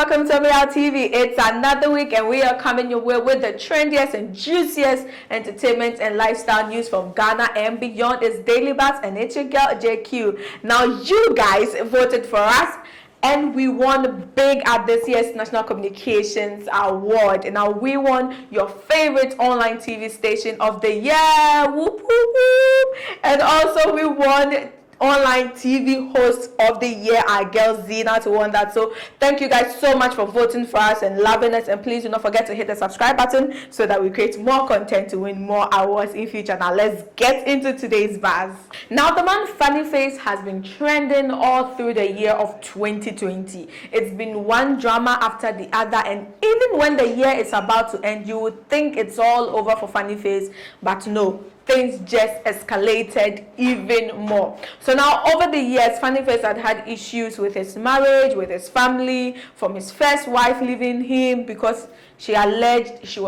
welcome to Real TV. It's another week and we are coming your way with the trendiest and juiciest entertainment and lifestyle news from Ghana and beyond. It's Daily Buzz and it's your girl JQ. Now you guys voted for us and we won big at this year's National Communications Award. And now we won your favorite online TV station of the year. Whoop, whoop, whoop. And also we won online TV host of the year. Our girl Zena to won that. So thank you guys so much for voting for us and loving us, and please do not forget to hit the subscribe button so that we create more content to win more awards in future. Now let's get into today's buzz. Now the man Funny Face has been trending all through the year of 2020. It's been one drama after the other, and even when the year is about to end, you would think it's all over for Funny Face, but no, things just escalated even more. So now over the years, Funny Face had issues with his marriage, with his family, from his first wife leaving him because she alleged he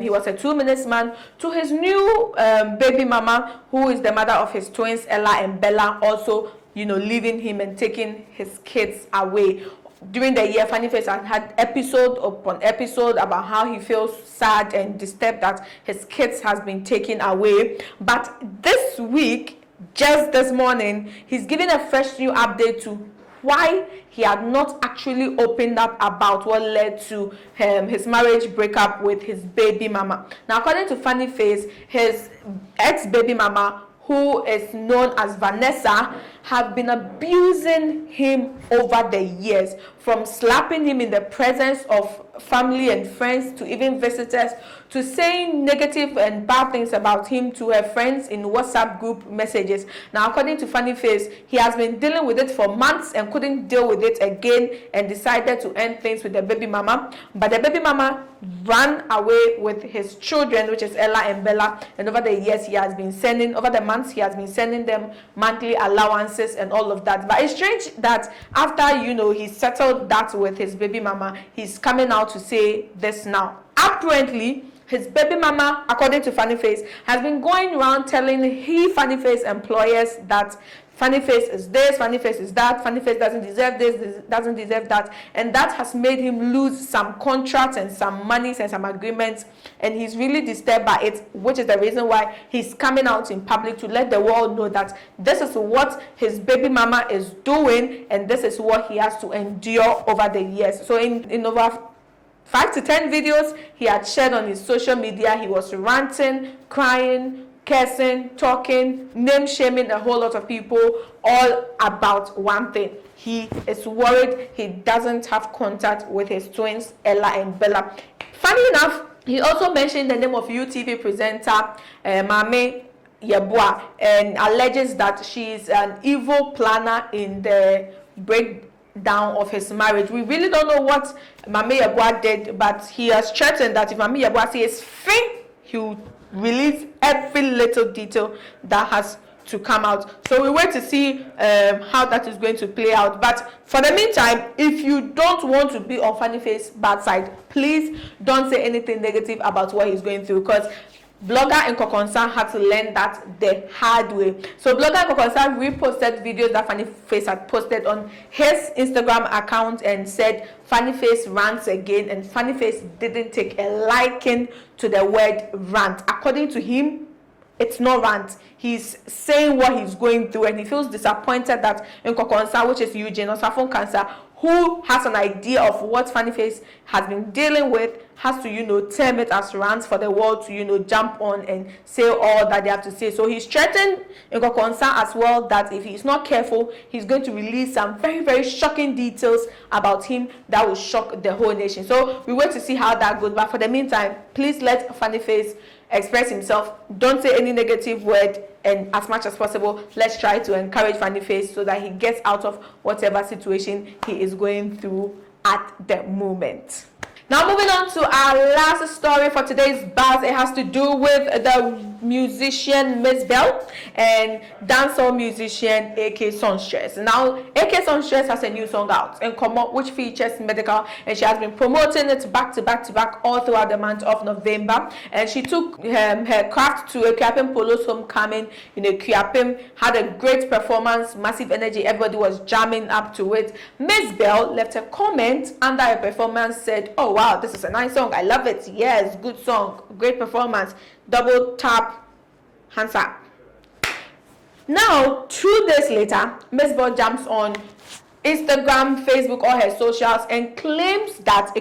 was a 2 minutes man, to his new baby mama, who is the mother of his twins Ella and Bella, also leaving him and taking his kids away. During the year, Funny Face had episode upon episode about how he feels sad and disturbed that his kids has been taken away. But this week, just this morning, he's giving a fresh new update to why he had not actually opened up about what led to his marriage breakup with his baby mama. Now, according to Funny Face, his ex-baby mama, who is known as Vanessa, have been abusing him over the years, from slapping him in the presence of family and friends to even visitors, to saying negative and bad things about him to her friends in WhatsApp group messages. Now, according to Funny Face, he has been dealing with it for months and couldn't deal with it again and decided to end things with the baby mama. But the baby mama ran away with his children, which is Ella and Bella, and over the years over the months he has been sending them monthly allowances and all of that. But it's strange that after he settled that with his baby mama, he's coming out to say this now. Apparently, his baby mama, according to Funny Face, has been going around telling Funny Face employers that Funny Face is this, Funny Face is that, Funny Face doesn't deserve this, doesn't deserve that, and that has made him lose some contracts and some monies and some agreements, and he's really disturbed by it, which is the reason why he's coming out in public to let the world know that this is what his baby mama is doing, and this is what he has to endure over the years. So in over 5 to 10 videos he had shared on his social media, he was ranting, crying, cursing, talking, name shaming a whole lot of people, all about one thing. He is worried he doesn't have contact with his twins Ella and Bella. Funny enough, he also mentioned the name of UTV presenter Mame Yeboah, and alleges that she is an evil planner in the breakdown of his marriage. We really don't know what Mame Yeboah did, but he has threatened that if Mame Yeboah says fin, he'll release every little detail that has to come out. So we wait to see how that is going to play out. But for the meantime, if you don't want to be on Funny Face bad side, please don't say anything negative about what he's going through, because blogger Nkokonsa had to learn that the hard way. So blogger Nkokonsa reposted videos that Funny Face had posted on his Instagram account and said Funny Face rants again, and Funny Face didn't take a liking to the word rant. According to him, it's not rant. He's saying what he's going through, and he feels disappointed that Nkokonsa, which is Eugene Osafon Cancer, who has an idea of what Funny Face has been dealing with, has to term it as rants for the world to jump on and say all that they have to say. So he's threatened Nkokonsa as well that if he's not careful, he's going to release some very, very shocking details about him that will shock the whole nation. So we wait to see how that goes. But for the meantime, please let Funny Face express himself. Don't say any negative word, and as much as possible, let's try to encourage Funny Face so that he gets out of whatever situation he is going through at the moment. Now moving on to our last story for today's buzz. It has to do with the musician Miss Bell and dancehall musician AK Songstress. Now, AK Songstress has a new song out and come up which features medical, and she has been promoting it back to back all throughout the month of November. And she took her craft to a Akuapem Polo's homecoming. Akuapem had a great performance, massive energy, everybody was jamming up to it. Miss Bell left a comment under her performance, said, "Oh wow, this is a nice song, I love it, yes, good song, great performance, double tap, hands up." Now 2 days later, Miss Bell jumps on Instagram, Facebook, all her socials and claims that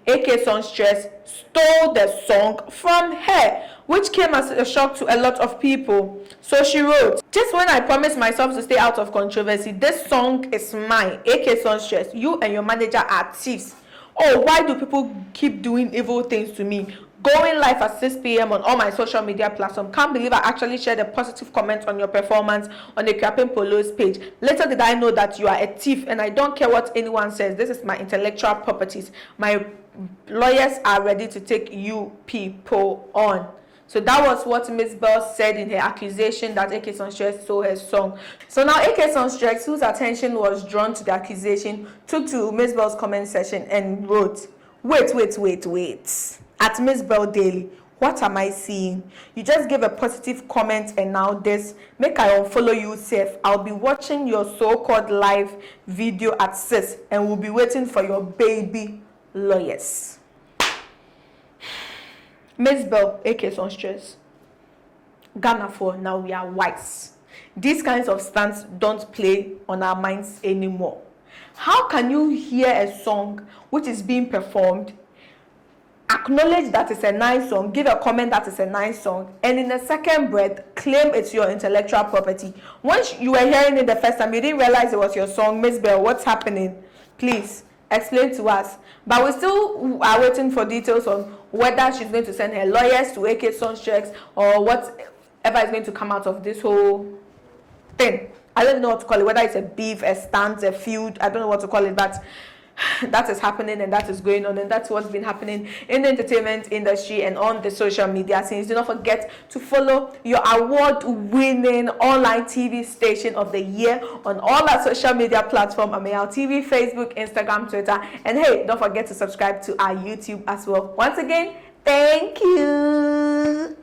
AK Songstress stole the song from her, which came as a shock to a lot of people. So she wrote, "Just when I promised myself to stay out of controversy, this song is mine. AK Songstress, you and your manager are thieves. Oh, why do people keep doing evil things to me? Going live at 6 p.m. on all my social media platforms. Can't believe I actually shared a positive comment on your performance on the Akuapem Polo's page. Little did I know that you are a thief, and I don't care what anyone says. This is my intellectual properties. My lawyers are ready to take you people on." So that was what Miss Bell said in her accusation that AK Songstress stole her song. So now AK Songstress, whose attention was drawn to the accusation, took to Miss Bell's comment section and wrote, wait. At Miss Bell Daily, what am I seeing? You just gave a positive comment and now this. Make I unfollow you safe. I'll be watching your so-called live video at 6 and will be waiting for your baby lawyers. Miss Bell, AK Songstress, Ghana for now we are wise. These kinds of stunts don't play on our minds anymore. How can you hear a song which is being performed, acknowledge that it's a nice song, give a comment that it's a nice song, and in a second breath claim it's your intellectual property? Once you were hearing it the first time, you didn't realize it was your song. Miss Bell, what's happening? Please explain to us. But we still are waiting for details on whether she's going to send her lawyers to AK Songstress or whatever is going to come out of this whole thing. I don't know what to call it, whether it's a beef, a stunt, a feud, I don't know what to call it, but that is happening and that is going on, and that's what's been happening in the entertainment industry and on the social media scenes. Do not forget to follow your award-winning online TV station of the year on all our social media platforms, Amayal TV, Facebook, Instagram, Twitter, and hey, don't forget to subscribe to our YouTube as well. Once again, thank you.